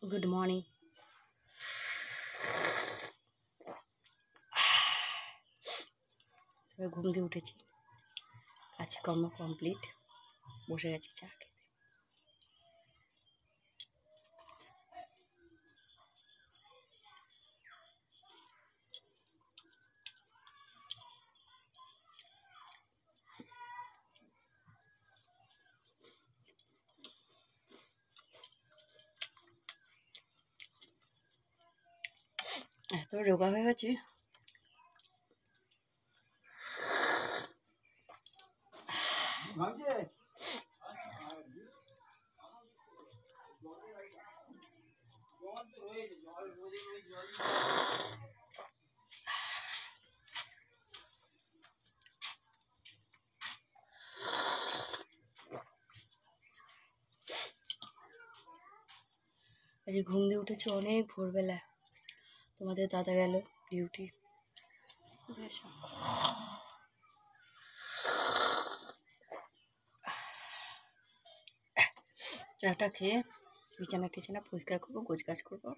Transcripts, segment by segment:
Good morning. সবাই ঘুম দিয়ে উঠেছি, কাজকর্ম কমপ্লিট, বসে গেছি চা খেতে। এত রোগা হয়ে গেছে, আজ ঘুম দিয়ে উঠেছি অনেক ভোরবেলা। তোমাদের দাদা গেল ডিউটি। চাটা খেয়ে বিছানা টিছানা পরিষ্কার করবো, গোছগাছ করবো।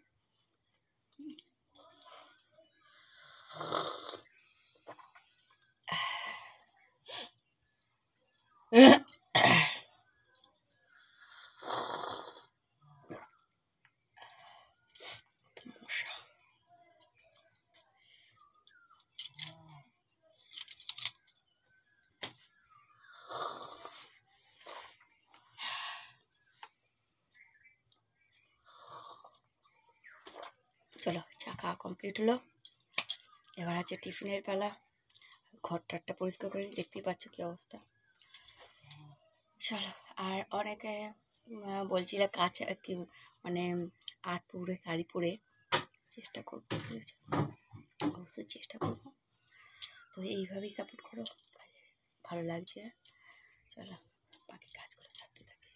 চলো, চা খাওয়া কমপ্লিট হলো, এবার আছে টিফিনের পালা। ঘরটারটা পরিষ্কার করে দেখতেই পাচ্ছ কি অবস্থা। চলো, আর অনেকে বলছিল কাঁচা কি মানে আর্ট পরে শাড়ি পরে চেষ্টা করবো, বুঝেছো? অবশ্যই চেষ্টা করবো। তো এইভাবেই সাপোর্ট করো, ভালো লাগছে। চলো বাকি কাজগুলো থাকতে থাকি।